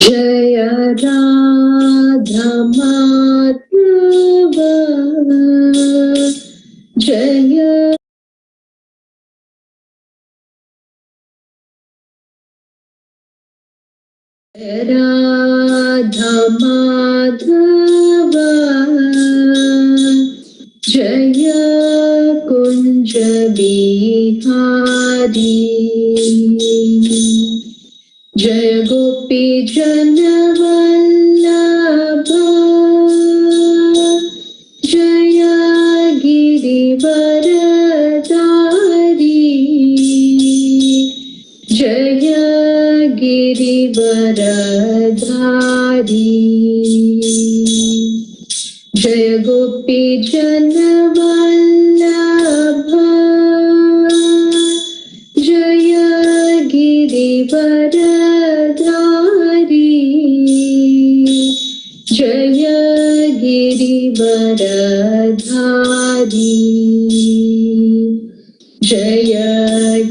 Jaya Radha Madhava Jaya Radha Madhava Jaya Kunja Bihari Jaya Gopi Janavallabha Jaya Girivaradari Jaya Girivaradari Jaya Gopi Janavallabha Jaya Girivaradari Jaya Girivaradari Jaya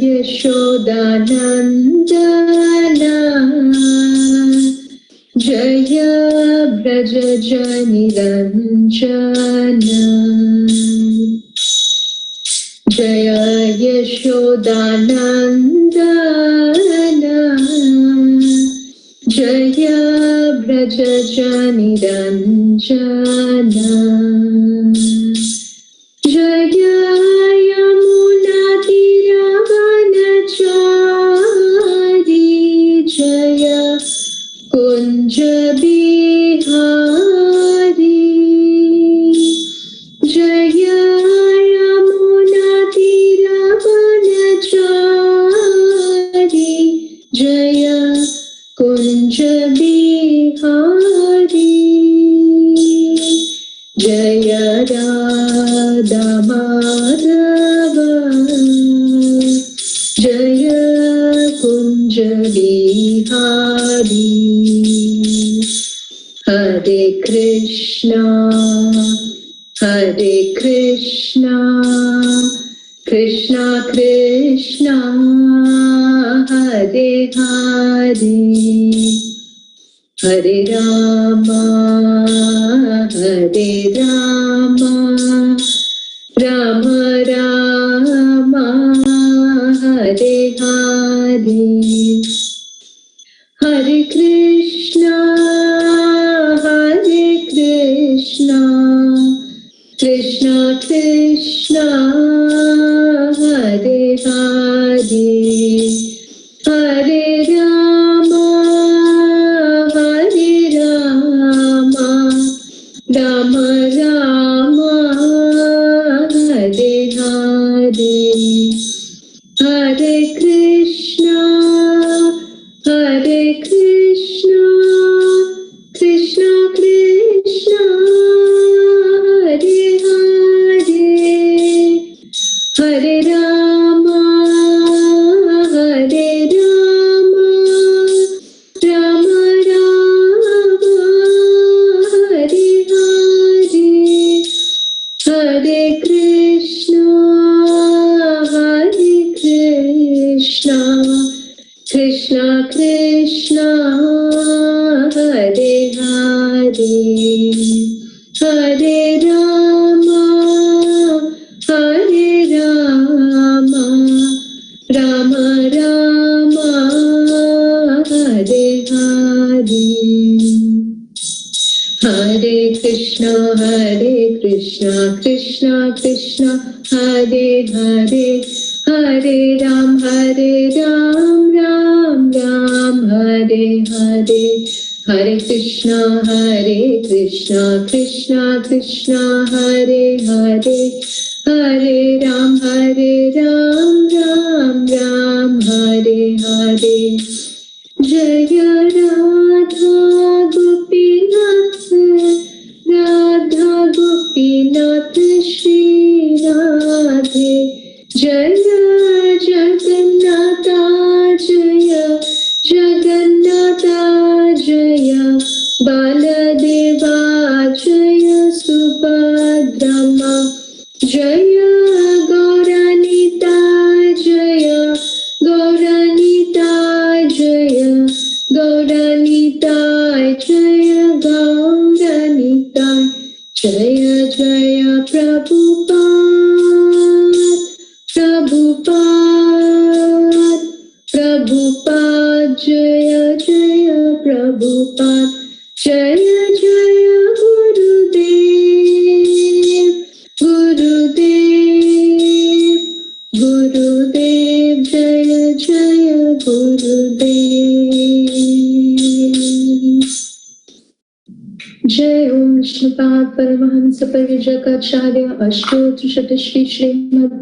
Yashodanandana Jaya Braja Janiranjana Jaya Yashodanandana Jaya Braja Janiranjana Jaya Yamuna Tiravanachari Jaya Kunja Bihari Jaya Yamuna Tiravanachari Jaya Kunja Bihari Jaya Radha Madhava Jaya Kunja Bihari Hare Krishna Hare Krishna Krishna Krishna Hare Hare Hare Rama Hare Rama Rama Rama Hare Hare Hare Krishna Hare Krishna Krishna Krishna Hare Hare Hare Rama Hare Rama Rama Rama Hare Hare Hare Krishna Hare Krishna Krishna Krishna Hare Hare Hare Rama Hare Rama Rama Rama Hare Hare Hare Krishna Hare Krishna Krishna Krishna Hare Hare Hare Rama Hare Rama Rama Rama Hare Hare Hare Krishna Krishna Krishna Hare Hare Hare Ram Ram Ram Hare Hare Hare Krishna Krishna Krishna Hare Hare Hare Ram Ram Hare Hare Jaya Radha Gopinath Radha Gopinath Shri Radhe Jaya Jagannatha Jaya Jagannatha बालदेवा जय सुभद्रमा जय गौरनिताय जय गौरनिताय जय गौरनिताय जय गौरनिताय जय जय प्रभुपाद प्रभुपाद प्रभुपाद जय जय प्रभुपाद जय जय गुरुदेव गुरुदेव गुरुदेव जय जय गुरुदेव। जय ओम Vishnupad Paramhans परिव्राजकाचार्य अष्टोत्तर शतश्री Shrimad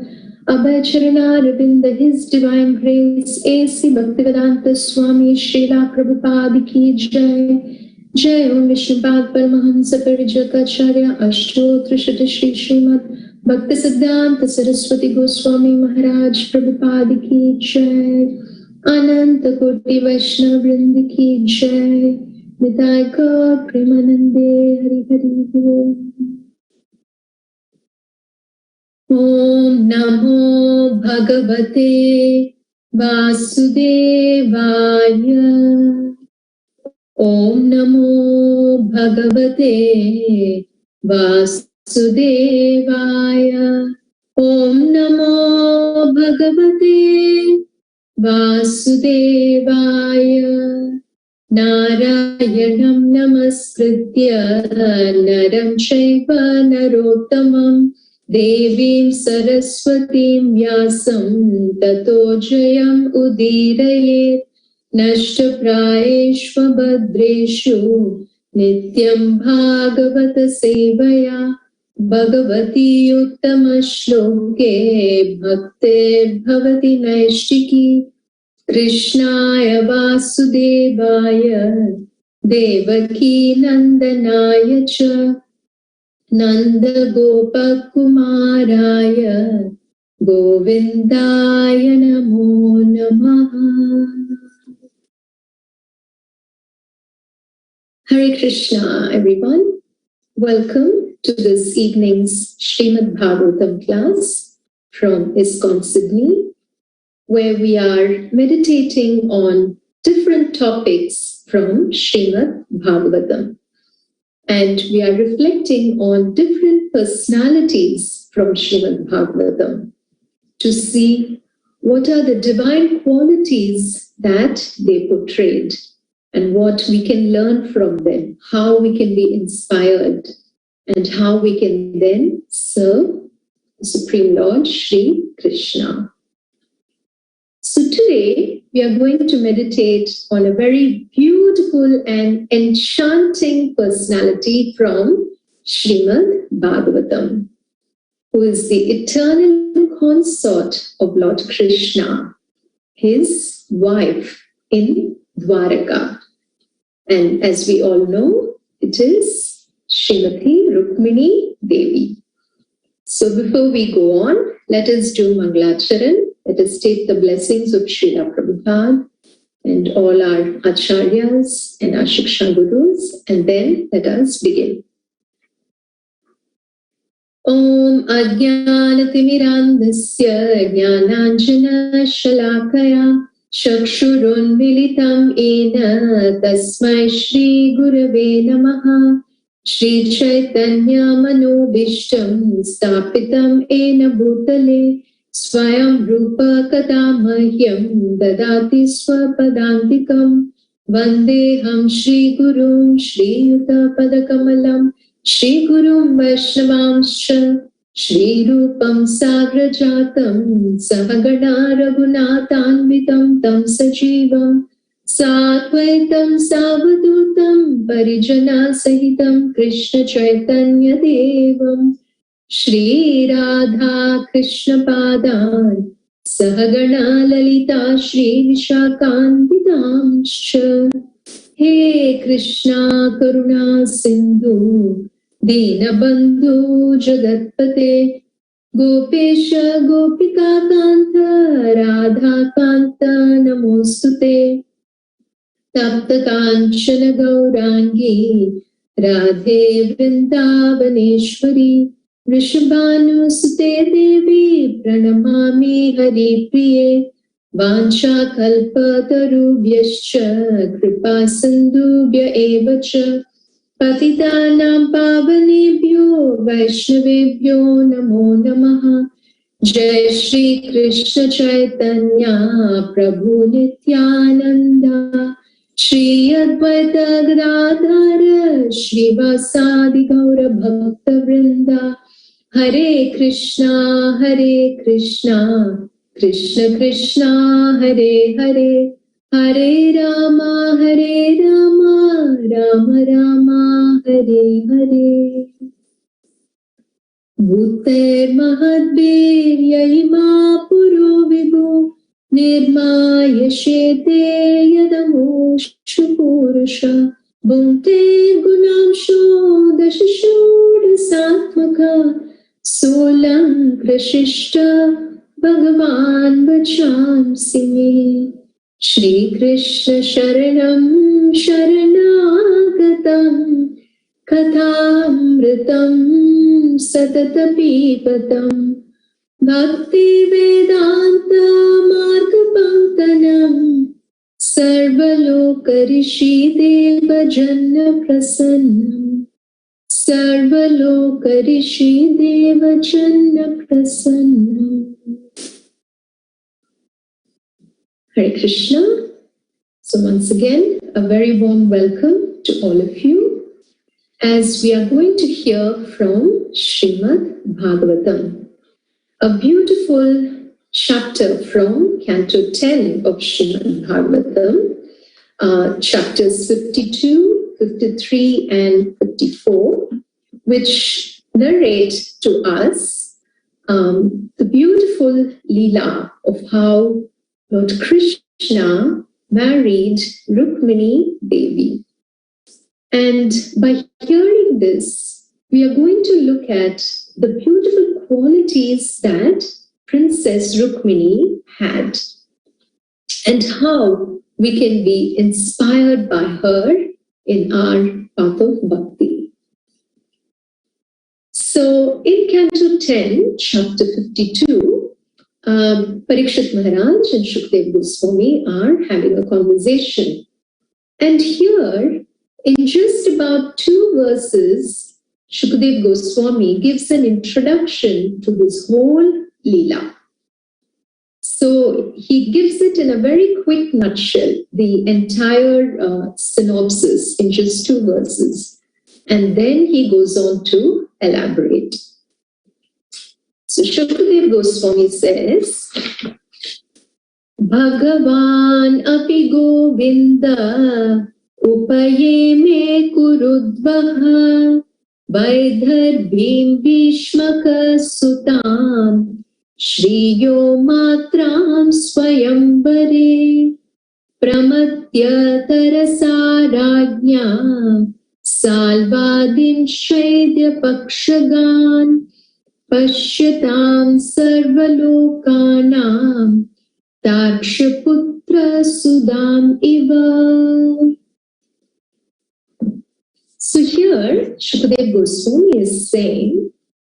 Abhay Charanarvind, His Divine Grace, A.C. Bhaktivedanta Swami Srila Prabhupada Ki Jai. Jai Om Vishnupad Paramahamsa Parijakacharya Ashtotra Shri Srimad Bhaktisiddhanta Saraswati Goswami Maharaj Prabhupada Ki Jai. Ananta Koti Vaishnava Vrinda Ki Jai. Nitai Gaur Premanande Hari Hari Bol. Om Namo Bhagavate Vasudevaya. Om Namo Bhagavate Vasudevaya. Om Namo Bhagavate Vasudevaya. Narayanam Namaskritya Naram Chaiva Narottamam Devim Saraswatim Vyasam Tato Jayam Udirayet Nashtaprayeshva Bhadreshu Nityam Bhagavata Sevaya Bhagavati Uttama Shloke Bhaktir Bhavati Naishtiki Krishnaya Vasudevaya Devaki Nandanaya Cha Nanda Gopakumaraya Govindaya Namo Namaha. Hare Krishna, everyone. Welcome to this evening's Srimad Bhagavatam class from ISKCON Sydney, where we are meditating on different topics from Srimad Bhagavatam. And we are reflecting on different personalities from Srimad Bhagavatam to see what are the divine qualities that they portrayed and what we can learn from them, how we can be inspired, and how we can then serve the Supreme Lord Shri Krishna. So today we are going to meditate on a very beautiful and enchanting personality from Srimad Bhagavatam, who is the eternal consort of Lord Krishna, his wife in Dwaraka. And as we all know, it is Srimati Rukmini Devi. So before we go on, let us do Mangalacharan. Let us take the blessings of Srila Prabhupada and all our Acharyas and our Shiksha Gurus, and then let us begin. Om Ajnanatimirandasya Jnananjana Shalakaya Chakshurun Militam Ena Tasmai Shri Gurave Namaha Shri Chaitanya Manobishtam Stapitam Ena Bhutale Swayam Rupa Kadamahyam Dadati Swapadantikam Vandeham Shri Gurum Shri Yuta Padakamalam Shri Gurum Vaishnavamscha Shri Rupam Sagrajatam Sahagana Raghunatanvitam Tam Sajivam Satvaitam Savadutam Parijana Sahitam Krishna Chaitanya Devam Shri Radha Krishna Padan Sahagana Lalita Shri Vishakantidamscha. He Krishna Karuna Sindhu Dinabandhu Jagatpate Gopesha Gopika Kanta Radha Kanta Namostute. तप्तकाञ्चन गौराङ्गी Radhe Vrindavaneshwari वृषभानुसुते देवी प्रणमामि हरिप्रिये वाञ्छाकल्पतरुभ्यश्च कृपा सिन्धुभ्य एव च पतितानां पावनेभ्यो वैष्णवेभ्यो नमो नमः। जय श्री कृष्ण चैतन्य प्रभु नित्यानंद श्री अद्वैत गदाधर श्रीवासादि गौर भक्त वृंदा। हरे कृष्णा कृष्ण कृष्ण हरे हरे, हरे राम राम राम हरे हरे। भूतैर्महद्भिर्ययिमा पुरो विभो निर्मायशेते यदमोक्षु पुरुष भुङ्क्ते गुणांशो दश षोडशात्मका सोऽलङ्कृशिष्ट भगवान् वचांसि मे। श्रीकृष्ण शरणं शरणागतम् कथामृतं सततपीपतम् भक्ति Vedanta मार्गपङ्क्तनम् सर्वलोकऋषिदेव जन्न प्रसन्नम् सर्वलोकऋषिदेव जन्न प्रसन्नम्। Hare Krishna. So once again, a very warm welcome to all of you, as we are going to hear from Srimad Bhagavatam, a beautiful chapter from Canto 10 of Srimad Bhagavatam, chapters 52, 53, and 54, which narrate to us the beautiful Leela of how Lord Krishna married Rukmini Devi. And by hearing this, we are going to look at the beautiful qualities that Princess Rukmini had and how we can be inspired by her in our path of bhakti. So in Canto 10, chapter 52, Parikshit Maharaj and Shukdev Goswami are having a conversation. And here, in just about 2 verses, Shukdev Goswami gives an introduction to this whole Leela. So he gives it in a very quick nutshell, the entire synopsis in just 2 verses. And then he goes on to elaborate. So Shukdev Goswami says, Bhagavan api Govinda Upaye me kurudvaha Vaidharbhim Bhishmaka Sutam Shriyo Matram Swayambare Pramatya Tarasa Rajna Salvadim Shaidya Pakshagan Pashyatam Sarvalokanam Takshaputra Sudam Iva. So here, Shukdev Goswami is saying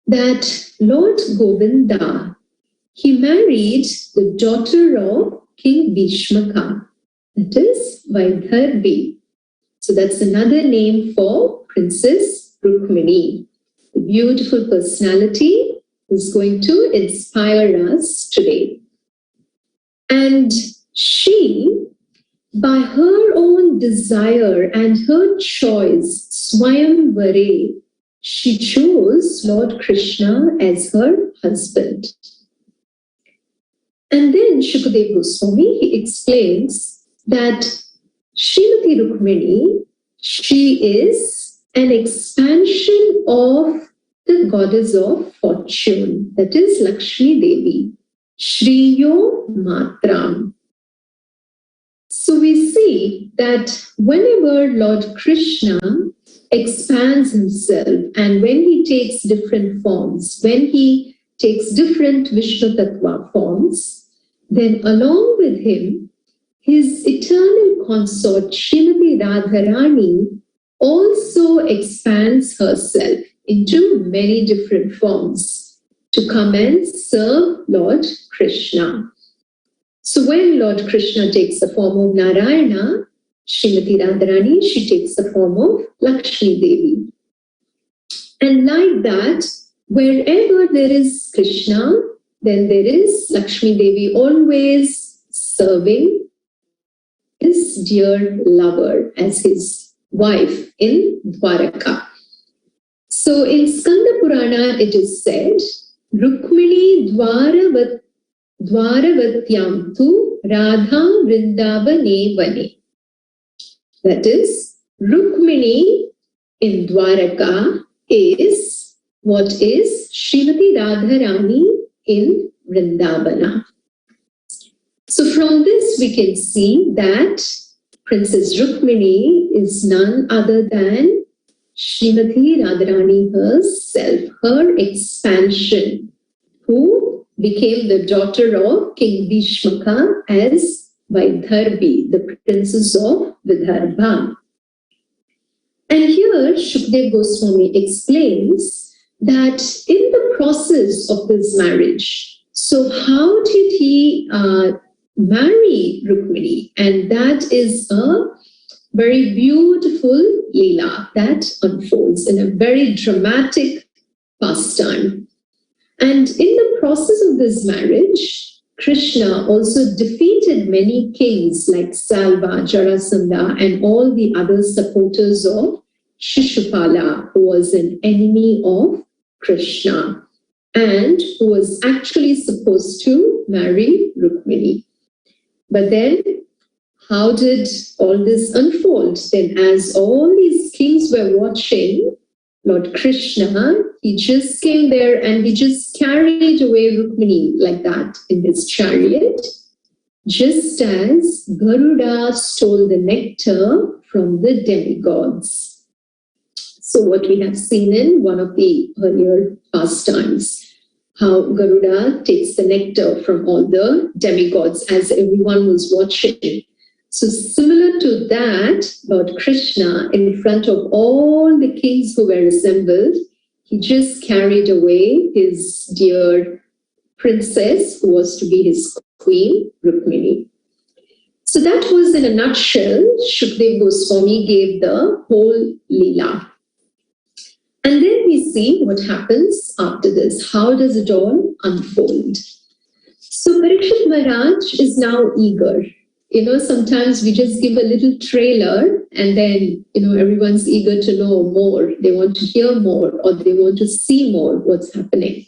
that Lord Govinda, he married the daughter of King Bhishmaka, that is Vaidharbhi. So that's another name for Princess Rukmini. The beautiful personality is going to inspire us today. And she, by her own desire and her choice, Swayamvare, she chose Lord Krishna as her husband. And then Shukdev Goswami, he explains that Srimati Rukmini, she is an expansion of the goddess of fortune, that is Lakshmi Devi, Shriyo Matram. So we see that whenever Lord Krishna expands himself and when he takes different forms, when he takes different Vishnu Tattva forms, then along with him, his eternal consort, Srimati Radharani, also expands herself into many different forms to come and serve Lord Krishna. So when Lord Krishna takes the form of Narayana, Srimati Radharani, she takes the form of Lakshmi Devi. And like that, wherever there is Krishna, then there is Lakshmi Devi always serving his dear lover as his wife in Dwaraka. So in Skanda Purana it is said, Rukmini Dwaravathyam tu Radha Vrindavane Vane. That is, Rukmini in Dwaraka is what is Srimati Radharani in Vrindavana. So from this we can see that Princess Rukmini is none other than Srimati Radharani herself, her expansion, who became the daughter of King Bhishmaka as Vaidharbi, the princess of Vidarbha. And here Shukdev Goswami explains that in the process of this marriage, so how did he marry Rukmini? And that is a very beautiful Leela that unfolds in a very dramatic pastime. And in the process of this marriage, Krishna also defeated many kings like Salva, Jarasandha, and all the other supporters of Shishupala, who was an enemy of Krishna and who was actually supposed to marry Rukmini. But then, how did all this unfold? Then, as all these kings were watching, Lord Krishna, he just came there and he just carried away Rukmini like that in his chariot, just as Garuda stole the nectar from the demigods. So what we have seen in one of the earlier pastimes, how Garuda takes the nectar from all the demigods as everyone was watching. So similar to that, Lord Krishna, in front of all the kings who were assembled, he just carried away his dear princess, who was to be his queen, Rukmini. So that was, in a nutshell, Shukdev Goswami gave the whole Leela. And then we see what happens after this. How does it all unfold? So Parikshit Maharaj is now eager. Sometimes we just give a little trailer and then, everyone's eager to know more. They want to hear more or they want to see more what's happening.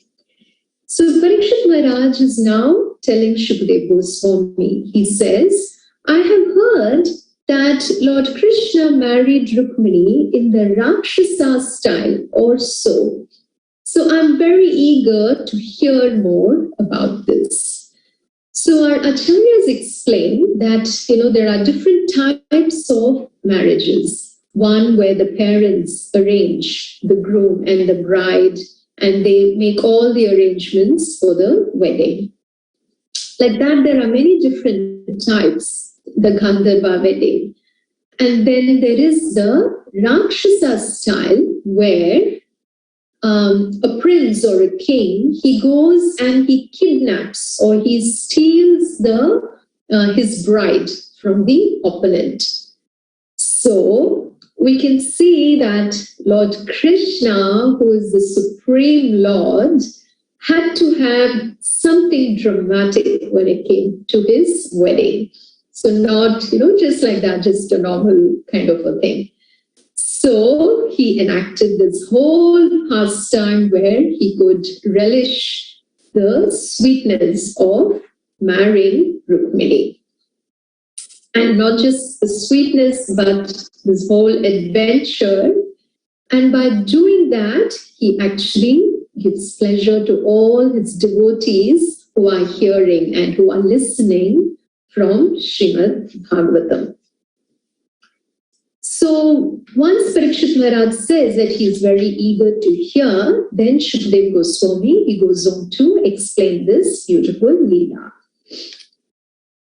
So Parikshit Maharaj is now telling Shukdev Goswami, he says, I have heard that Lord Krishna married Rukmini in the Rakshasa style also. So I'm very eager to hear more about this. So our acharyas explain that, there are different types of marriages. One where the parents arrange the groom and the bride and they make all the arrangements for the wedding. Like that, there are many different types, the Gandharva wedding. And then there is the Rakshasa style where a prince or a king, he goes and he kidnaps or he steals his bride from the opponent. So we can see that Lord Krishna, who is the Supreme Lord, had to have something dramatic when it came to his wedding. So not, just like that, just a normal kind of a thing. So he enacted this whole pastime where he could relish the sweetness of marrying Rukmini. And not just the sweetness, but this whole adventure. And by doing that, he actually gives pleasure to all his devotees who are hearing and who are listening from Srimad Bhagavatam. So once Parikshit Maharaj says that he is very eager to hear, then Shukdev Goswami, he goes on to explain this beautiful Leela.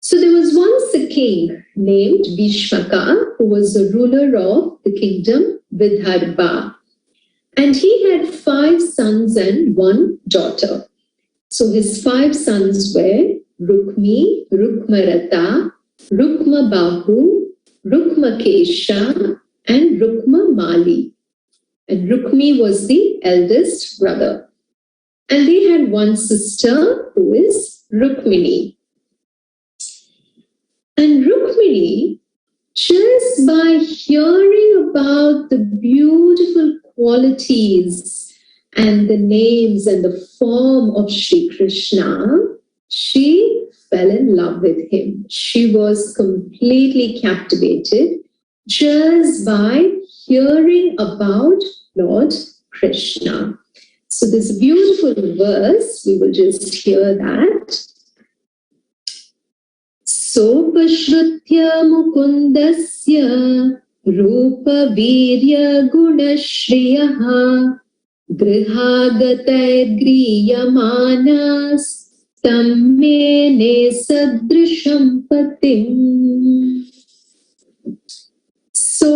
So there was once a king named Bhishmaka who was the ruler of the kingdom Vidarbha. And he had 5 sons and 1 daughter. So his 5 sons were Rukmi, Rukmarata, Rukmabahu, Rukmakesha, and Rukmamali. And Rukmi was the eldest brother. And they had 1 sister who is Rukmini. And Rukmini, just by hearing about the beautiful qualities and the names and the form of Sri Krishna, she fell in love with him. She was completely captivated just by hearing about Lord Krishna. So this beautiful verse, we will just hear that. Sopashrutya mukundasya rupa virya gunashriyaha grihagatay griyamanas tammene sadrisham patim. So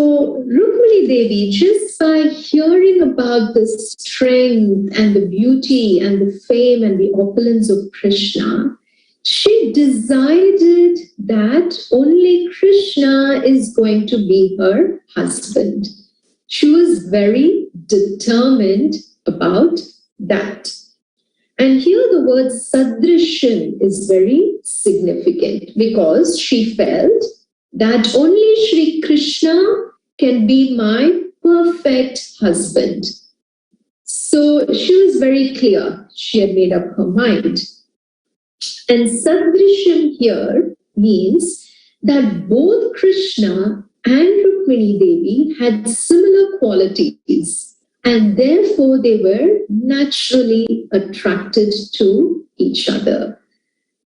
Rukmini Devi, just by hearing about the strength and the beauty and the fame and the opulence of Krishna, she decided that only Krishna is going to be her husband. She was very determined about that. And here the word sadrishan is very significant because she felt that only Sri Krishna can be my perfect husband. So she was very clear. She had made up her mind. And sadrisham here means that both Krishna and Rukmini Devi had similar qualities, and therefore they were naturally attracted to each other.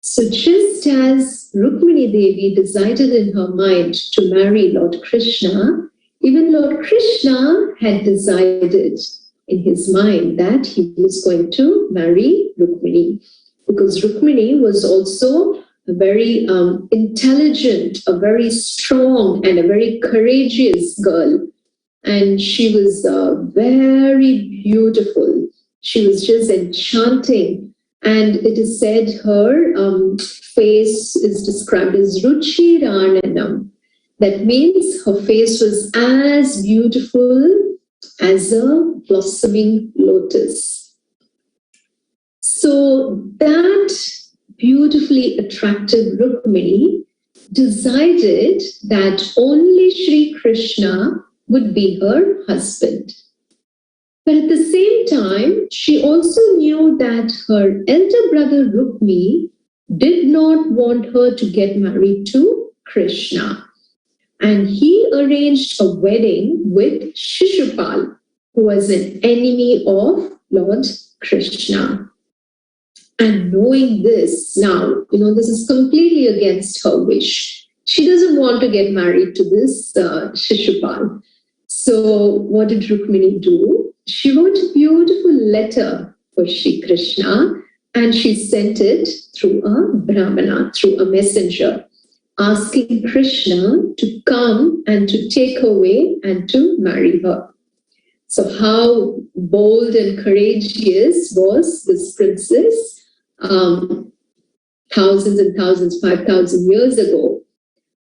So just as Rukmini Devi decided in her mind to marry Lord Krishna, even Lord Krishna had decided in his mind that he was going to marry Rukmini, because Rukmini was also a very intelligent, a very strong, and a very courageous girl. And she was very beautiful. She was just enchanting. And it is said her face is described as Ruchi Rananam. That means her face was as beautiful as a blossoming lotus. So that beautifully attractive Rukmini decided that only Sri Krishna would be her husband. But at the same time, she also knew that her elder brother Rukmi did not want her to get married to Krishna. And he arranged a wedding with Shishupal, who was an enemy of Lord Krishna. And knowing this now, this is completely against her wish. She doesn't want to get married to this Shishupal. So what did Rukmini do? She wrote a beautiful letter for Sri Krishna, and she sent it through a Brahmana, through a messenger, asking Krishna to come and to take her away and to marry her. So how bold and courageous was this princess thousands and thousands, 5,000 years ago.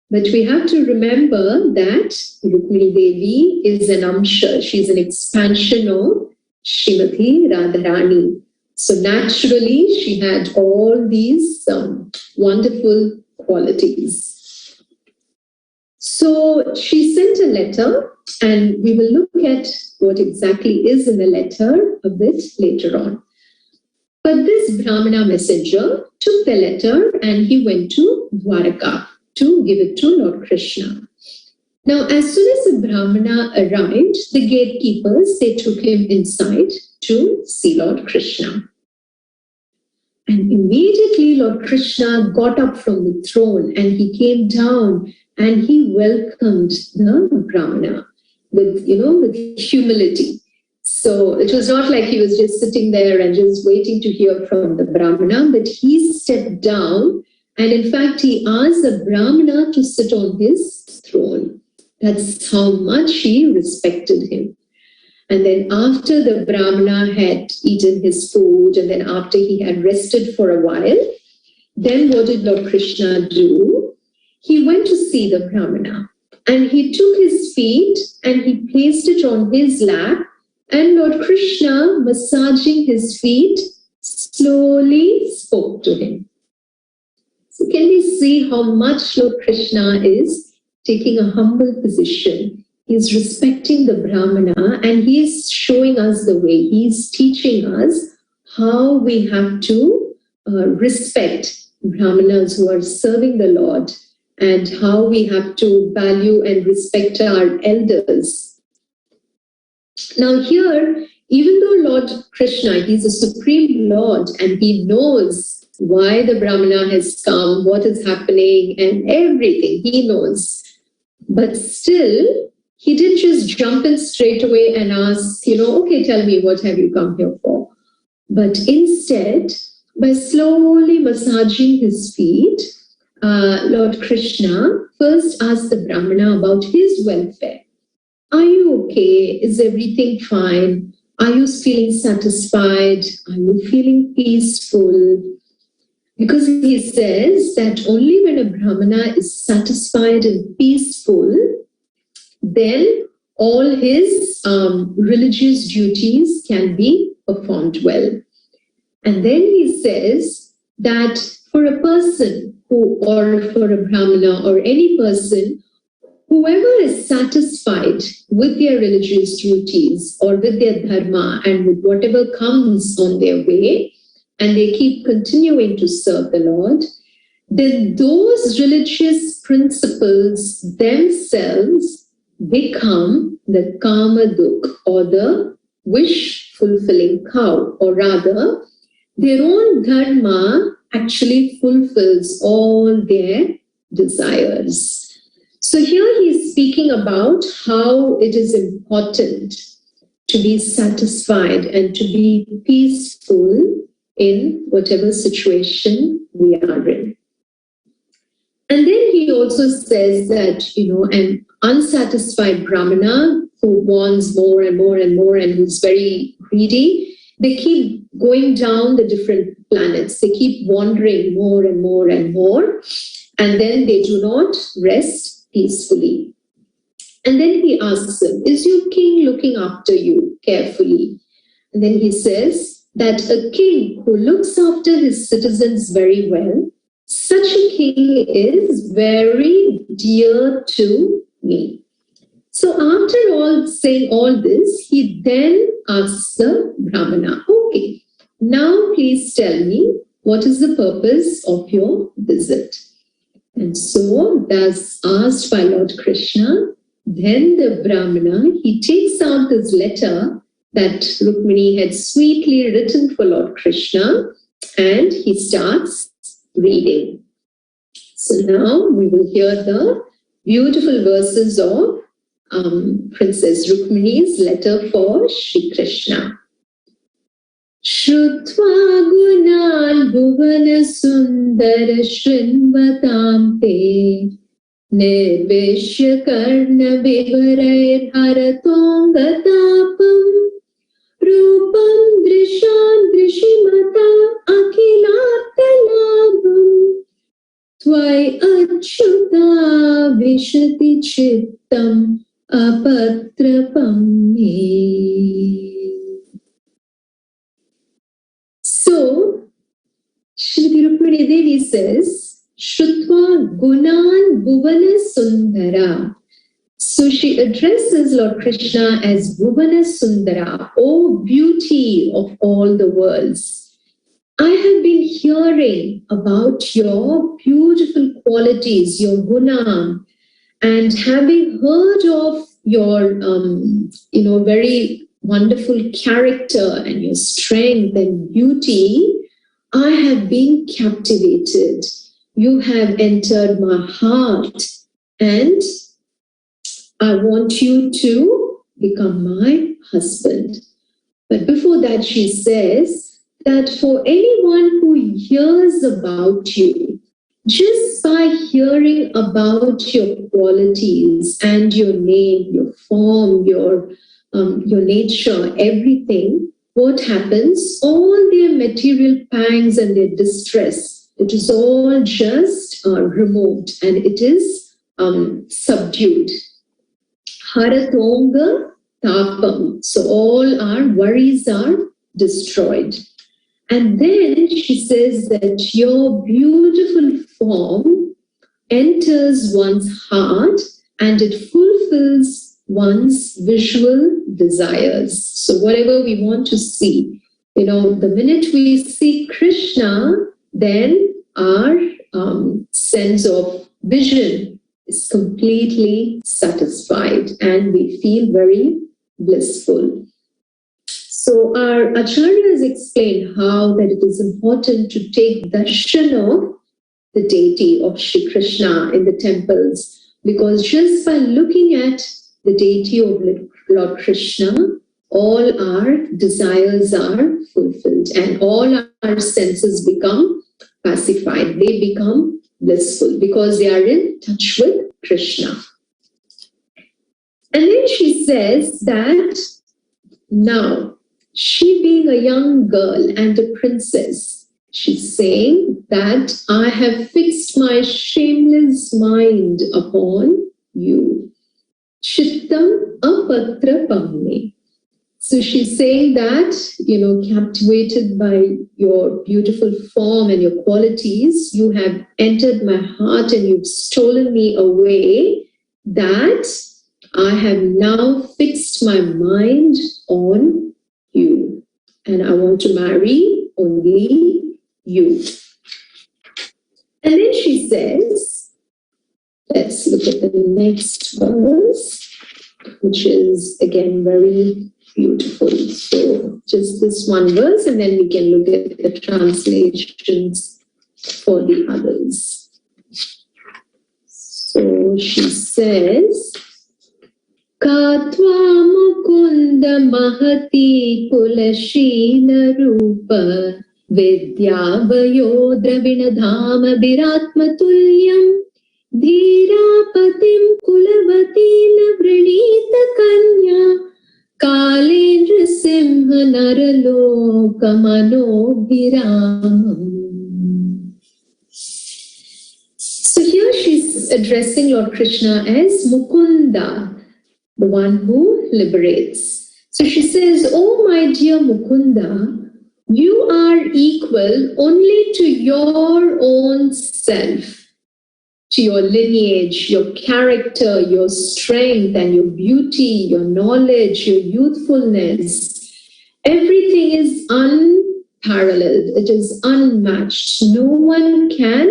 But we have to remember that Rukmini Devi is an amsha. She's an expansion of Srimati Radharani. So naturally, she had all these wonderful qualities. So she sent a letter, and we will look at what exactly is in the letter a bit later on. But this Brahmana messenger took the letter and he went to Dwaraka to give it to Lord Krishna. Now, as soon as the Brahmana arrived, the gatekeepers, they took him inside to see Lord Krishna. And immediately Lord Krishna got up from the throne and he came down and he welcomed the Brahmana with humility. So it was not like he was just sitting there and just waiting to hear from the Brahmana, but he stepped down And in fact, he asked the Brahmana to sit on his throne. That's how much he respected him. And then after the Brahmana had eaten his food, and then after he had rested for a while, then what did Lord Krishna do? He went to see the Brahmana, and he took his feet and he placed it on his lap, and Lord Krishna, massaging his feet, slowly spoke to him. So can we see how much Lord Krishna is taking a humble position? He's respecting the Brahmana, and he's showing us the way. He's teaching us how we have to respect Brahmanas who are serving the Lord, and how we have to value and respect our elders. Now here, even though Lord Krishna, he's a supreme Lord, and he knows why the Brahmana has come, what is happening, and everything, he knows. But still, he didn't just jump in straight away and ask, okay, tell me, what have you come here for? But instead, by slowly massaging his feet, Lord Krishna first asked the Brahmana about his welfare. Are you okay? Is everything fine? Are you feeling satisfied? Are you feeling peaceful? Because he says that only when a Brahmana is satisfied and peaceful, then all his religious duties can be performed well. And then he says that for a person or for a Brahmana or any person, whoever is satisfied with their religious duties or with their dharma and with whatever comes on their way, and they keep continuing to serve the Lord, then those religious principles themselves become the Kamaduk, or the wish-fulfilling cow, or rather, their own dharma actually fulfills all their desires. So here he's speaking about how it is important to be satisfied and to be peaceful in whatever situation we are in. And then he also says that, an unsatisfied Brahmana who wants more and more and more and who's very greedy, they keep going down the different planets. They keep wandering more and more and more, and then they do not rest peacefully. And then he asks him, is your king looking after you carefully? And then he says that a king who looks after his citizens very well, such a king is very dear to me. So after all saying all this, he then asks the Brahmana, okay, now please tell me, what is the purpose of your visit? And so, thus asked by Lord Krishna, then the Brahmana, he takes out this letter that Rukmini had sweetly written for Lord Krishna, and he starts reading. So now we will hear the beautiful verses of Princess Rukmini's letter for Shri Krishna. Shrutva gunan bhuvana sundara shrinvatam te nirvishya karna vivarair haratongatapam rupam drishan drishimata akhilatalabam tvai achyuta vishati chittam apatrapam me. So, Shrimati Rukmini Devi says, Shrutva Gunan Bhuvana Sundara. So she addresses Lord Krishna as Bhuvana Sundara, O beauty of all the worlds. I have been hearing about your beautiful qualities, your guna, and having heard of your, very wonderful character and your strength and beauty, I have been captivated. You have entered my heart, and I want you to become my husband. But before that, she says that for anyone who hears about you, just by hearing about your qualities and your name, your form, your nature, everything, what happens? All their material pangs and their distress, it is all just removed and it is subdued. Haratonga tapam. So all our worries are destroyed. And then she says that your beautiful form enters one's heart and it fulfills one's visual desires. So whatever we want to see, the minute we see Krishna, then our sense of vision is completely satisfied and we feel very blissful. So our Acharya has explained how that it is important to take darshan of the deity of Shri Krishna in the temples, because just by looking at the deity of Lord Krishna, all our desires are fulfilled and all our senses become pacified. They become blissful because they are in touch with Krishna. And then she says that now, she being a young girl and a princess, she's saying that I have fixed my shameless mind upon you. Chittam apatra pamme. So she's saying that, captivated by your beautiful form and your qualities, you have entered my heart and you've stolen me away, that I have now fixed my mind on you and I want to marry only you. And then she says, let's look at the next verse, which is again very beautiful. So just this one verse and then we can look at the translations for the others. So she says, Katva mukunda mahati kulashina rupa vidya vayodra vinadhama viratma tulyam dhirapatim kulavatina vranita kanya kalendra simha naraloka manobhiramam. So here she's addressing Lord Krishna as Mukunda, the one who liberates. So she says, oh my dear Mukunda, you are equal only to your own self, to your lineage, your character, your strength and your beauty, your knowledge, your youthfulness. Everything is unparalleled. It is unmatched. No one can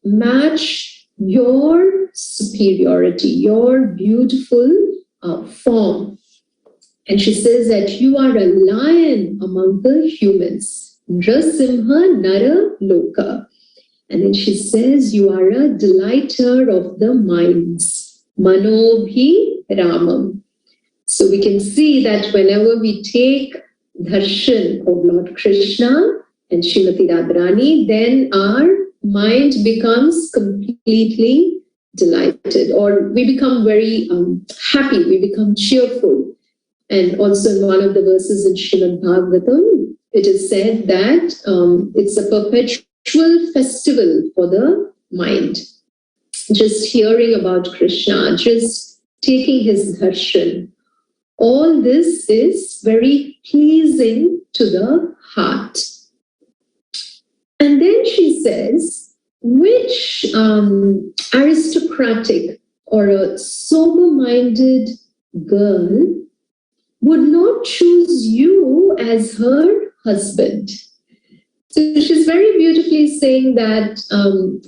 match your superiority, your beautiful form. And she says that you are a lion among the humans. Nrasimha Nara Loka. And then she says you are a delighter of the minds. Manobhi Ramam. So we can see that whenever we take darshan of Lord Krishna and Srimati Radharani, then our mind becomes completely delighted, or we become very happy, we become cheerful. And also in one of the verses in Srimad Bhagavatam, it is said that it's a perpetual festival for the mind. Just hearing about Krishna, just taking his darshan, all this is very pleasing to the heart. And then she says, which aristocratic or a sober-minded girl would not choose you as her husband? So she's very beautifully saying that,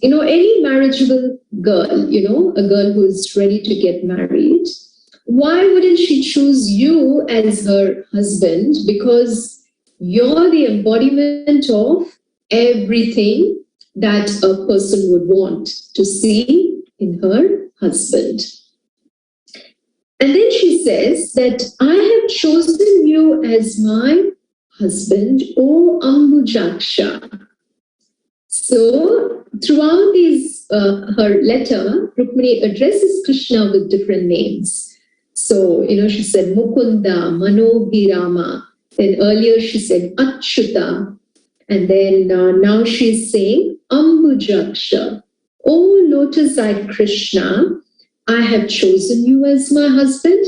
any marriageable girl, a girl who is ready to get married, why wouldn't she choose you as her husband? Because you're the embodiment of everything that a person would want to see in her husband. And then she says that I have chosen you as my husband, O Ambujaksha. So throughout her letter, Rukmini addresses Krishna with different names. So, she said Mukunda, Manobhirama. Then earlier she said Achyuta. And then now she's saying Ambujaksha. O lotus-eyed Krishna, I have chosen you as my husband,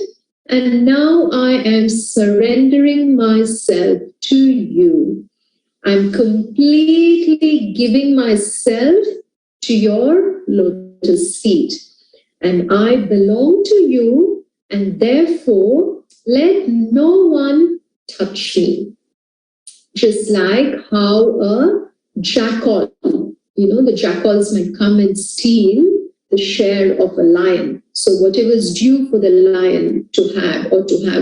and now I am surrendering myself to you. I'm completely giving myself to your lotus feet, and I belong to you, and therefore let no one touch me. Just like how a jackal, the jackals might come and steal the share of a lion. So whatever is due for the lion to have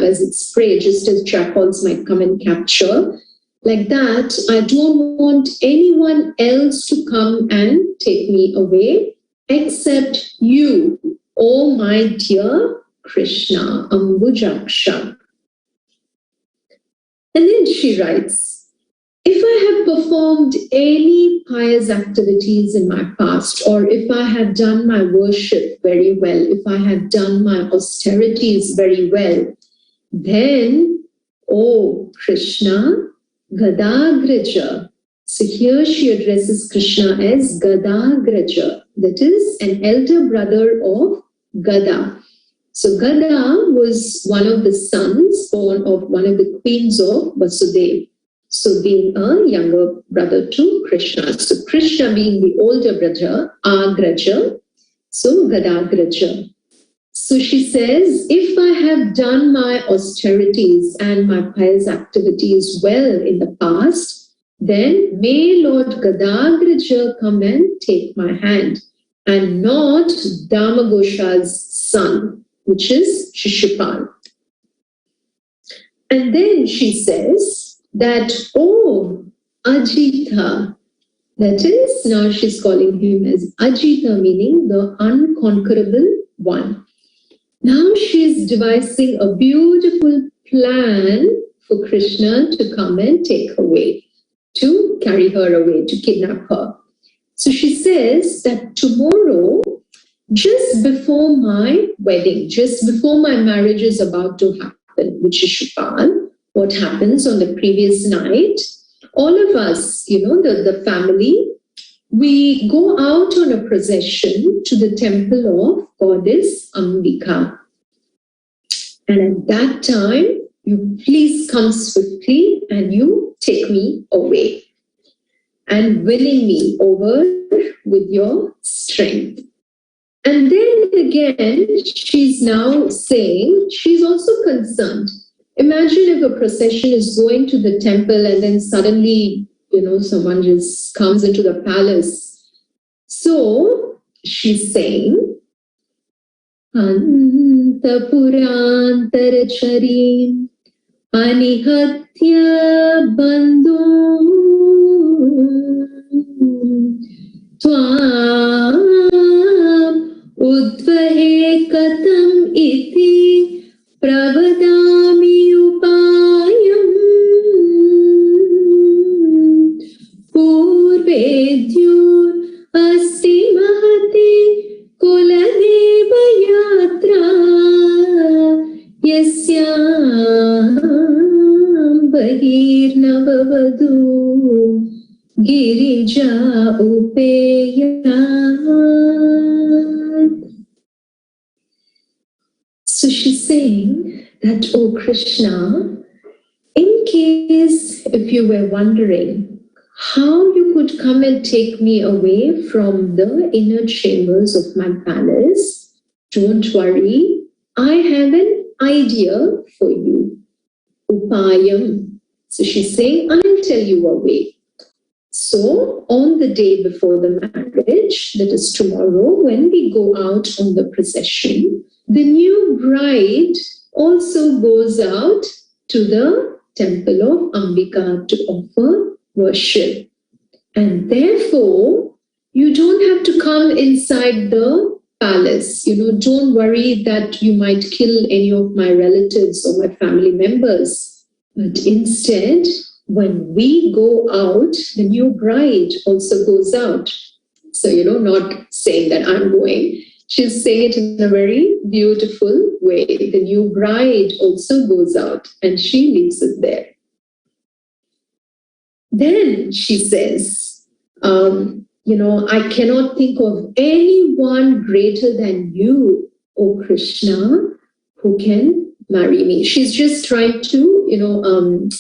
as its prey, just as jackals might come and capture, like that, I don't want anyone else to come and take me away except you, oh my dear Krishna, Ambujaksha. And then she writes, if I have performed any pious activities in my past, or if I have done my worship very well, if I have done my austerities very well, then, oh Krishna, Gadagraja. So here she addresses Krishna as Gadagraja, that is an elder brother of Gada. So Gada was one of the sons born of one of the queens of Vasudeva. So being a younger brother to Krishna. So Krishna being the older brother, Agraja, so Gadagraja. So she says, if I have done my austerities and my pious activities well in the past, then may Lord Gadagraja come and take my hand, and not Damagosha's son, which is Shishupal. And then she says that, oh, Ajita, that is, now she's calling him as Ajita, meaning the unconquerable one. Now she's devising a beautiful plan for Krishna to come and take her away, to carry her away, to kidnap her. So she says that tomorrow, just before my wedding, just before my marriage is about to happen, which is Shupal, what happens on the previous night, all of us, the family, we go out on a procession to the temple of goddess Ambika. And at that time, you please come swiftly and you take me away and winning me over with your strength. And then again, she's now saying she's also concerned. Imagine if a procession is going to the temple and then suddenly, someone just comes into the palace. So she's saying, Antapurantaracharim Anihatya Bandhu Tvam Udvahe Katam Iti Pravadami Upayam Purvedyur Asti Mahati Kuladeva Yatra Yasyam Bahir Navavadu Girija Upeya. So she's saying that, oh Krishna, in case if you were wondering how you could come and take me away from the inner chambers of my palace, don't worry, I have an idea for you. Upayam. So she's saying, I'll tell you a way. So on the day before the marriage, that is tomorrow, when we go out on the procession, the new bride also goes out to the temple of Ambika to offer worship. And therefore, you don't have to come inside the palace. Don't worry that you might kill any of my relatives or my family members. But instead, when we go out, the new bride also goes out. So, not saying that I'm going. She's saying it in a very beautiful way. The new bride also goes out and she leaves it there. Then she says, I cannot think of anyone greater than you, O Krishna, who can marry me. She's just trying to,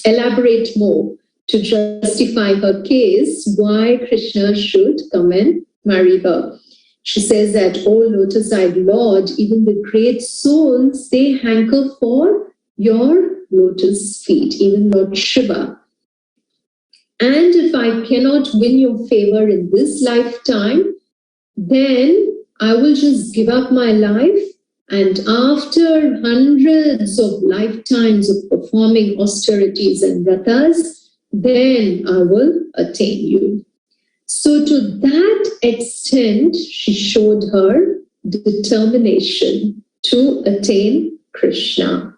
elaborate more to justify her case, why Krishna should come and marry her. She says that, O lotus-eyed Lord, even the great souls, they hanker for your lotus feet, even Lord Shiva. And if I cannot win your favor in this lifetime, then I will just give up my life. And after hundreds of lifetimes of performing austerities and vratas, then I will attain you. So to that extent, she showed her determination to attain Krishna.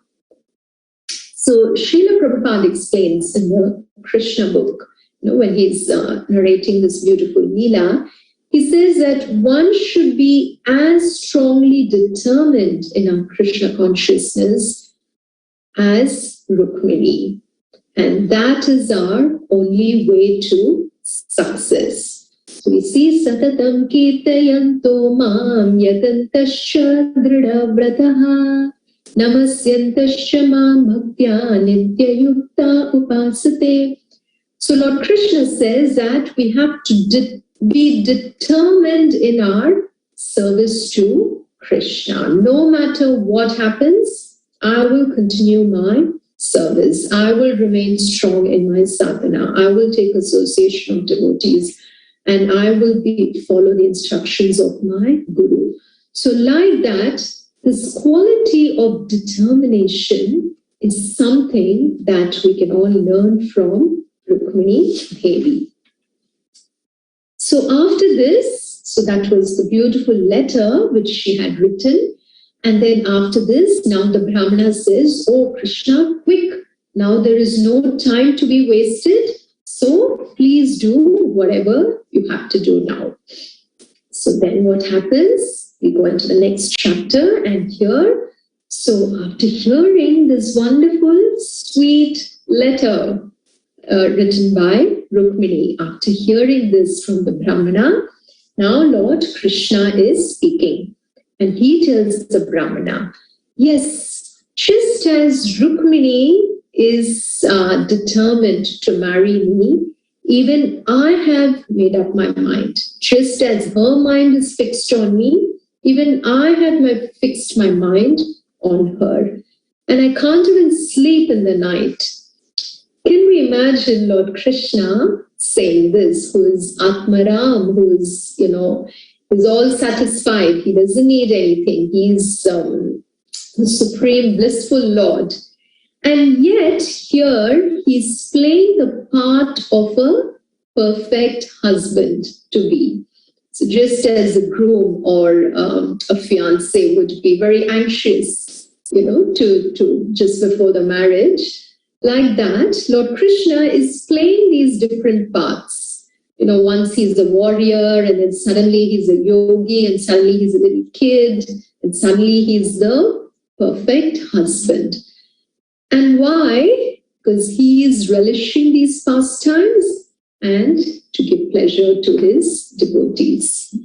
So Srila Prabhupada explains in the Krishna book, when he's narrating this beautiful Leela, he says that one should be as strongly determined in our Krishna consciousness as Rukmini. And that is our only way to success. So we see Satatam Kirtayanto Mam Yatantasya Drida Vrataha Namasyantasya Mam Bhaktya Nitya Yukta Upasate. So Lord Krishna says that we have to be determined in our service to Krishna. No matter what happens, I will continue my service. I will remain strong in my sadhana. I will take association of devotees and I will follow the instructions of my guru. So like that, this quality of determination is something that we can all learn from Rukmini Devi. So after this, so that was the beautiful letter which she had written. And then after this, now the Brahmana says, oh Krishna, quick, now there is no time to be wasted. So please do whatever you have to do now. So then what happens? We go into the next chapter and here. So after hearing this wonderful, sweet letter written by Rukmini, after hearing this from the Brahmana, now Lord Krishna is speaking. And he tells the Brahmana, yes, just as Rukmini is determined to marry me, even I have made up my mind. Just as her mind is fixed on me, even I have fixed my mind on her. And I can't even sleep in the night. Can we imagine Lord Krishna saying this, who is Atmaram, who is, who's all satisfied. He doesn't need anything. He's the supreme blissful Lord. And yet here he's playing the part of a perfect husband to be. So just as a groom or a fiancé would be very anxious, to just before the marriage, like that, Lord Krishna is playing these different parts. Once he's a warrior, and then suddenly he's a yogi, and suddenly he's a little kid, and suddenly he's the perfect husband. And why? Because he is relishing these pastimes and to give pleasure to his devotees.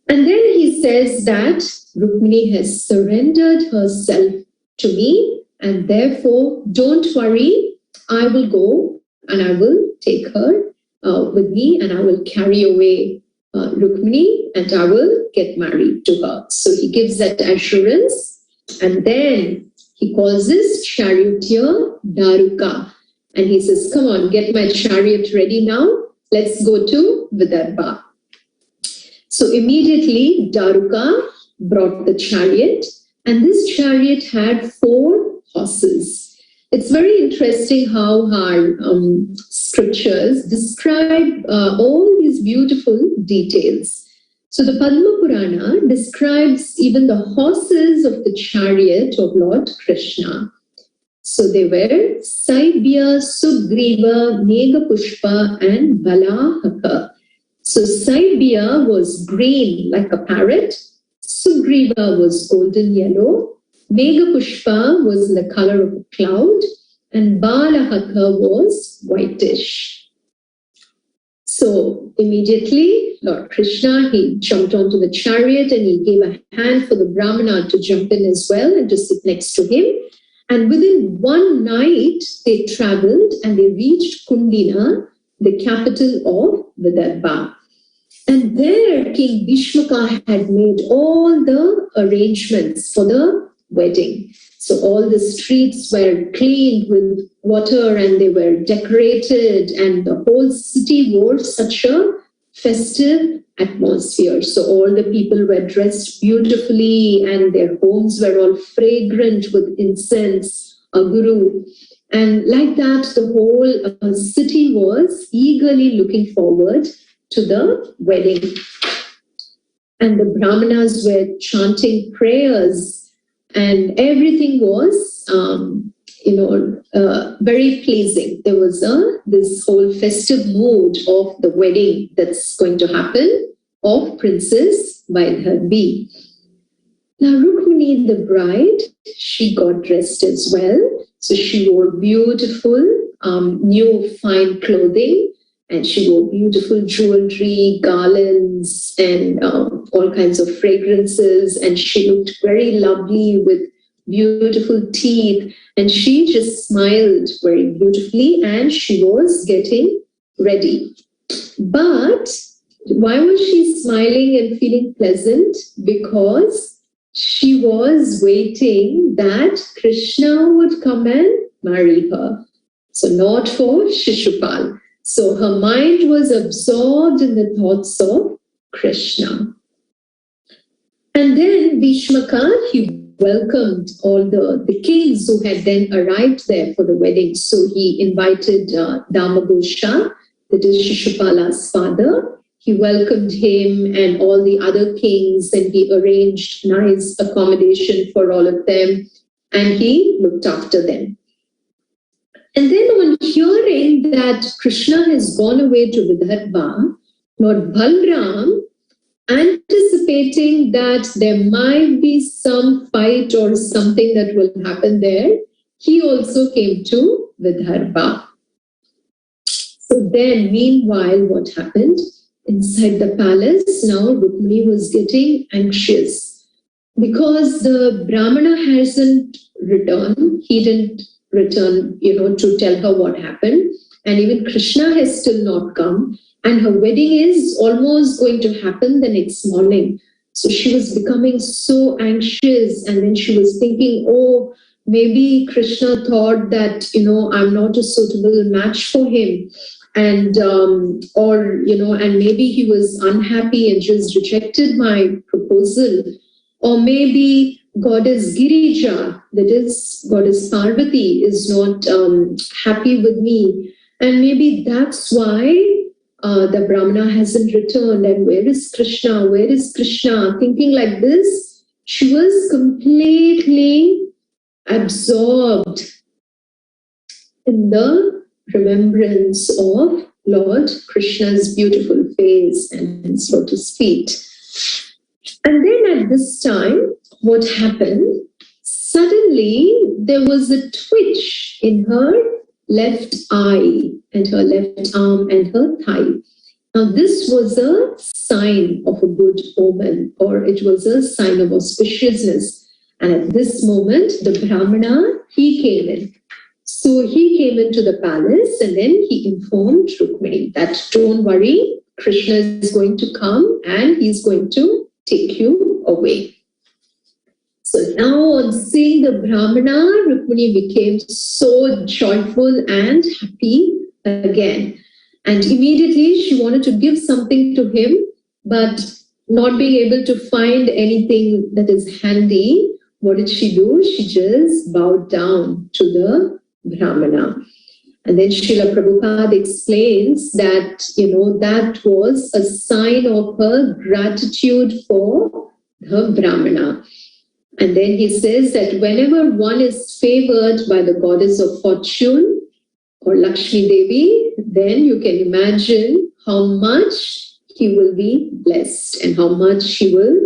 And then he says that Rukmini has surrendered herself to me, and therefore don't worry, I will go and I will take her with me, and I will carry away Rukmini and I will get married to her. So he gives that assurance, and then he calls his charioteer Daruka, and he says, come on, get my chariot ready now. Let's go to Vidarbha. So immediately Daruka brought the chariot, and this chariot had 4 horses. It's very interesting how our scriptures describe all these beautiful details. So the Padma Purana describes even the horses of the chariot of Lord Krishna. So they were Saibya, Sugriva, Meghapushpa, and Balahaka. So Saibya was green like a parrot, Sugriva was golden yellow, Meghapushpa was in the color of a cloud, and Balahaka was whitish. So immediately, Lord Krishna, he jumped onto the chariot and he gave a hand for the Brahmana to jump in as well and to sit next to him. And within one night, they traveled and they reached Kundina, the capital of Vidarbha. And there, King Bhishmaka had made all the arrangements for the wedding. So all the streets were cleaned with water and they were decorated, and the whole city wore such a festive atmosphere. So all the people were dressed beautifully and their homes were all fragrant with incense, aguru. And like that, the whole city was eagerly looking forward to the wedding. And the Brahmanas were chanting prayers, and everything was, very pleasing. There was this whole festive mood of the wedding that's going to happen of Princess Vaidarbhi. Now, Rukmini, the bride, she got dressed as well. So she wore beautiful, new fine clothing, and she wore beautiful jewelry, garlands, and all kinds of fragrances. And she looked very lovely with beautiful teeth. And she just smiled very beautifully, and she was getting ready. But why was she smiling and feeling pleasant? Because she was waiting that Krishna would come and marry her. So not for Shishupal. So her mind was absorbed in the thoughts of Krishna. And then Bhishmaka, he welcomed all the kings who had then arrived there for the wedding. So he invited Damagosha, that is Shishupala's father. He welcomed him and all the other kings, and he arranged nice accommodation for all of them, and he looked after them. And then on hearing that Krishna has gone away to Vidarbha, Lord Balram, anticipating that there might be some fight or something that will happen there, he also came to Vidarbha. So then, meanwhile, what happened? Inside the palace, now Rukmini was getting anxious because the Brahmana hasn't returned. He didn't return, to tell her what happened. And even Krishna has still not come. And her wedding is almost going to happen the next morning. So she was becoming so anxious. And then she was thinking, oh, maybe Krishna thought that, I'm not a suitable match for him. And, and maybe he was unhappy and just rejected my proposal. Or maybe Goddess Girija, that is Goddess Parvati, is not happy with me. And maybe that's why the Brahmana hasn't returned. And where is Krishna? Where is Krishna? Thinking like this, she was completely absorbed in the remembrance of Lord Krishna's beautiful face and his lotus feet. And then at this time, what happened? Suddenly, there was a twitch in her left eye and her left arm and her thigh. Now, this was a sign of a good omen, or it was a sign of auspiciousness. And at this moment, the Brahmana, he came in. So he came into the palace and then he informed Rukmini that don't worry, Krishna is going to come and he's going to take you away. So now on seeing the Brahmana, Rukmini became so joyful and happy again. And immediately she wanted to give something to him, but not being able to find anything that is handy, what did she do? She just bowed down to the Brahmana. And then Srila Prabhupada explains that, that was a sign of her gratitude for the Brahmana. And then he says that whenever one is favored by the goddess of fortune or Lakshmi Devi, then you can imagine how much he will be blessed and how much he will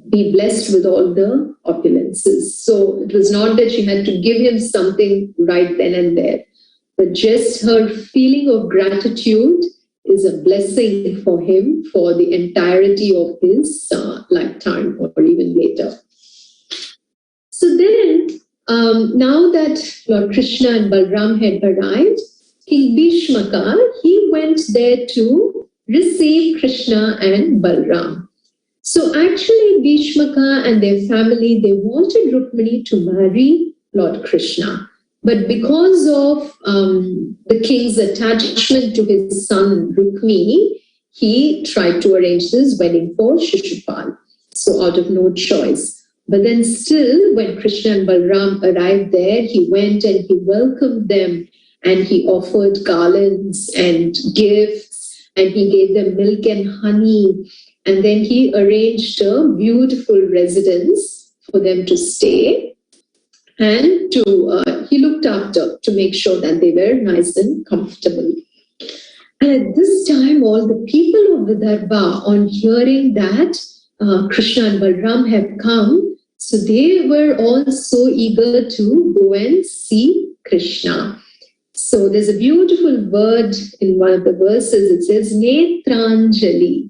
be blessed with all the opulences. So it was not that she had to give him something right then and there, but just her feeling of gratitude is a blessing for him for the entirety of his lifetime or even later. So then, now that Lord Krishna and Balram had arrived, King Bhishmaka, he went there to receive Krishna and Balram. So actually, Bhishmaka and their family, they wanted Rukmini to marry Lord Krishna. But because of the king's attachment to his son Rukmini, he tried to arrange this wedding for Shishupal. So out of no choice. But then still, when Krishna and Balram arrived there, he went and he welcomed them and he offered garlands and gifts and he gave them milk and honey. And then he arranged a beautiful residence for them to stay. And he looked after to make sure that they were nice and comfortable. And at this time, all the people of Vidarbha, on hearing that Krishna and Balram have come, so they were all so eager to go and see Krishna. So there's a beautiful word in one of the verses. It says, Netranjali.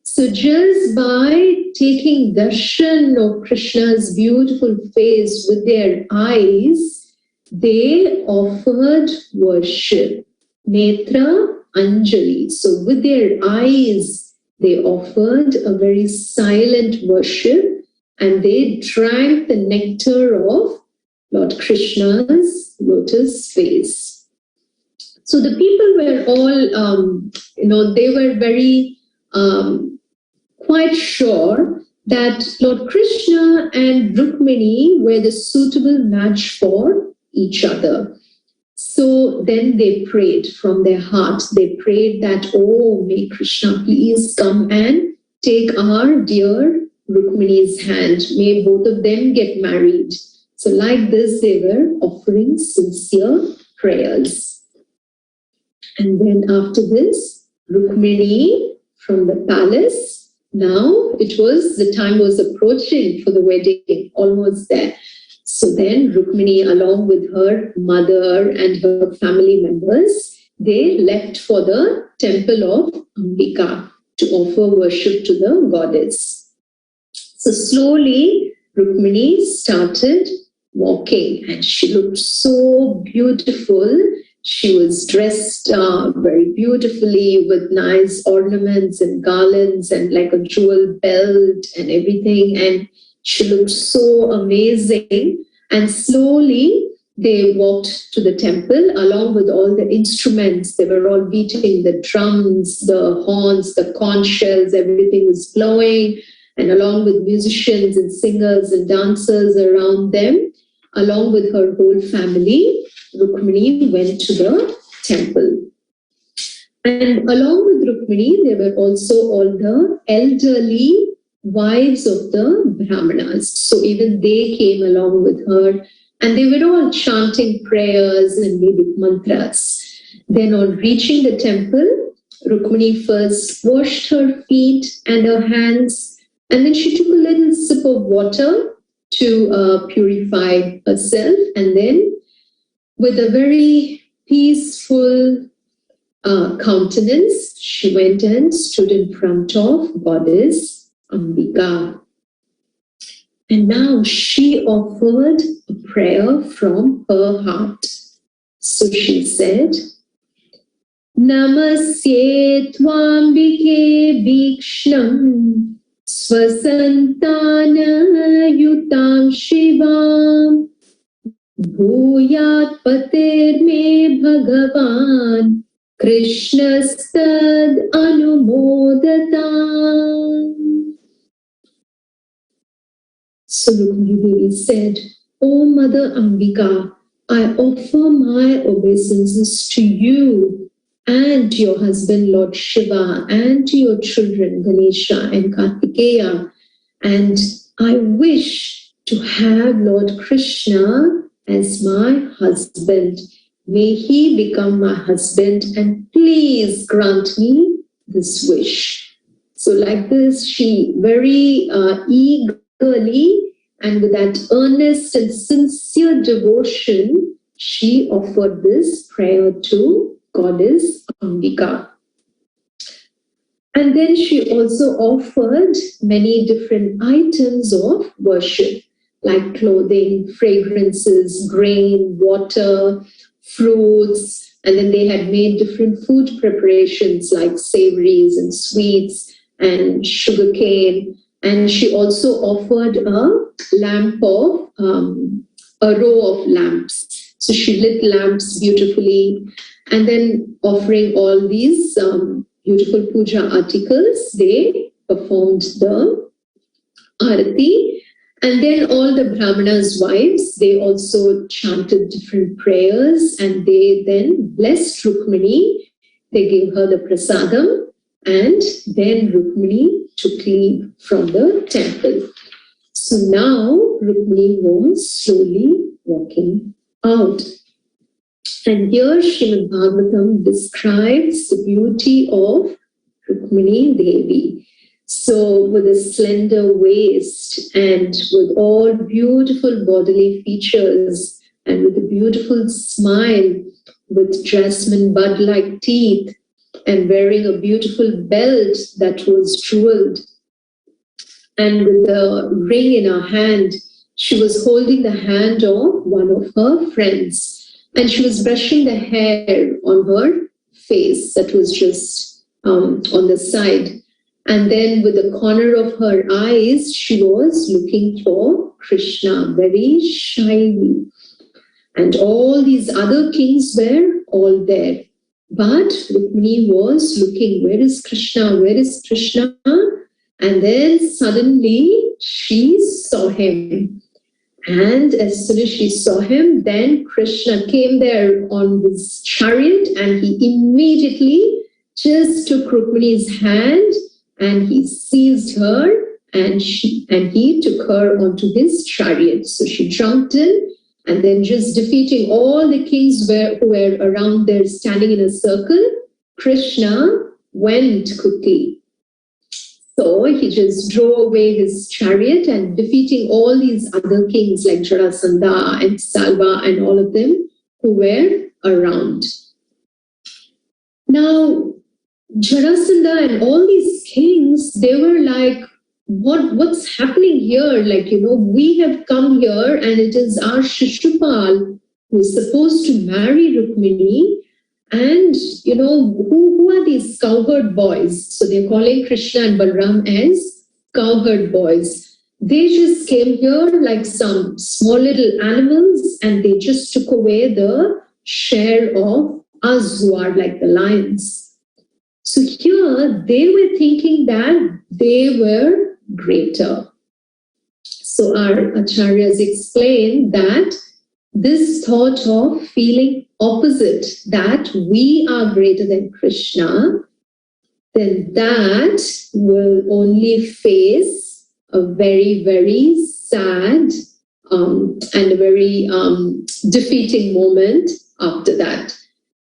So just by taking darshan of Krishna's beautiful face with their eyes, they offered worship. Netra Anjali. So with their eyes, they offered a very silent worship and they drank the nectar of Lord Krishna's lotus face. So the people were all, they were very quite sure that Lord Krishna and Rukmini were the suitable match for each other. So then they prayed from their heart. They prayed that, oh, may Krishna please come and take our dear Rukmini's hand. May both of them get married. So like this, they were offering sincere prayers. And then after this, Rukmini from the palace, now the time was approaching for the wedding, almost there. So then Rukmini, along with her mother and her family members, they left for the temple of Ambika to offer worship to the goddess. So slowly, Rukmini started walking and she looked so beautiful. She was dressed very beautifully with nice ornaments and garlands and like a jewel belt and everything. And she looked so amazing. And slowly they walked to the temple along with all the instruments. They were all beating the drums, the horns, the conch shells, everything was blowing. And along with musicians and singers and dancers around them, along with her whole family, Rukmini went to the temple. And along with Rukmini, there were also all the elderly wives of the Brahmanas. So even they came along with her and they were all chanting prayers and Vedic mantras. Then on reaching the temple, Rukmini first washed her feet and her hands, and then she took a little sip of water to purify herself, and then with a very peaceful countenance, she went and stood in front of Goddess Ambika. And now she offered a prayer from her heart. So she said, Namasye Tvambike Bhikshnam Swasantana Yutam Shivam Bhuyat Patir Me Bhagavan Krishnastad Anumodatan. So Rukmini Devi said, O Mother Ambika, I offer my obeisances to you and to your husband Lord Shiva and to your children Ganesha and Kartikeya. And I wish to have Lord Krishna as my husband. May he become my husband and please grant me this wish. So like this, she very eagerly and with that earnest and sincere devotion, she offered this prayer to Goddess Ambika. And then she also offered many different items of worship, like clothing, fragrances, grain, water, fruits. And then they had made different food preparations like savories and sweets and sugarcane. And she also offered a lamp of, a row of lamps. So she lit lamps beautifully. And then offering all these beautiful puja articles, they performed the arati. And then all the brahmanas' wives, they also chanted different prayers and they then blessed Rukmini. They gave her the prasadam and then Rukmini took leave from the temple. So now Rukmini was slowly walking out. And here Srimad Bhagavatam describes the beauty of Rukmini Devi. So with a slender waist and with all beautiful bodily features and with a beautiful smile, with jasmine bud-like teeth and wearing a beautiful belt that was jeweled, and with a ring in her hand, she was holding the hand of one of her friends. And she was brushing the hair on her face that was just on the side. And then with the corner of her eyes, she was looking for Krishna very shyly. And all these other kings were all there. But Rukmini was looking, where is Krishna? Where is Krishna? And then suddenly she saw him. And as soon as she saw him, then Krishna came there on his chariot and he immediately just took Rukmini's hand and he seized her and he took her onto his chariot. So she jumped in and then just defeating all the kings who were around there standing in a circle, Krishna went quickly. So he just drove away his chariot and defeating all these other kings like Jarasandha and Salva and all of them who were around. Now, Jarasandha and all these kings, they were like, what's happening here? Like, we have come here and it is our Shishupal who is supposed to marry Rukmini. And, who are these cowherd boys? So they're calling Krishna and Balram as cowherd boys. They just came here like some small little animals and they just took away the share of us who are like the lions. So here they were thinking that they were greater. So our acharyas explain that this thought of feeling opposite, that we are greater than Krishna, then that will only face a very, very sad and a very defeating moment after that.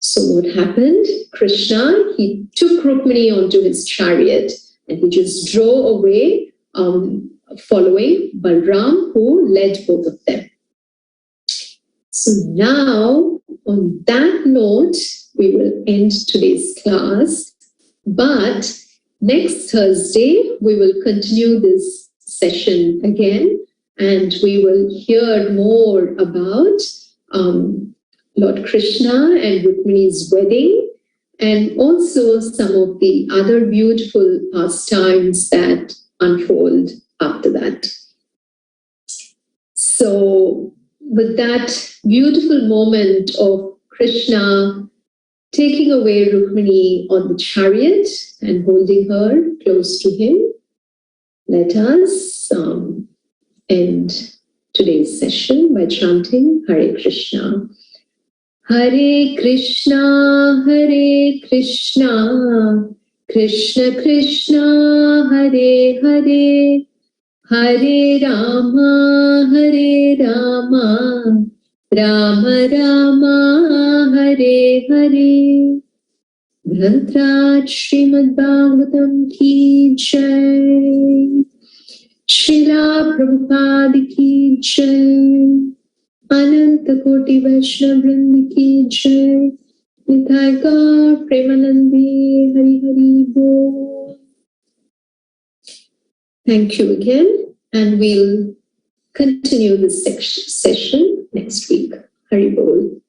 So what happened? Krishna, he took Rukmini onto his chariot and he just drove away following Balram, who led both of them. So now, on that note, we will end today's class. But next Thursday, we will continue this session again, and we will hear more about Lord Krishna and Rukmini's wedding, and also some of the other beautiful pastimes that unfold after that. So, with that beautiful moment of Krishna taking away Rukmini on the chariot and holding her close to him, let us end today's session by chanting Hare Krishna. Hare Krishna, Hare Krishna, Krishna Krishna, Hare Hare, Hare Rama, Rama Rama, Hare Hare. Bhadraj Srimad Bhagavatam ki jai. Srila Prabhupada ki jai. Ananta Koti Vaishnava Vrinda ki jai. Nitai Gaur Premanandi Hari Hari Bol. Thank you again, and we'll continue this session next week. Hari Bol.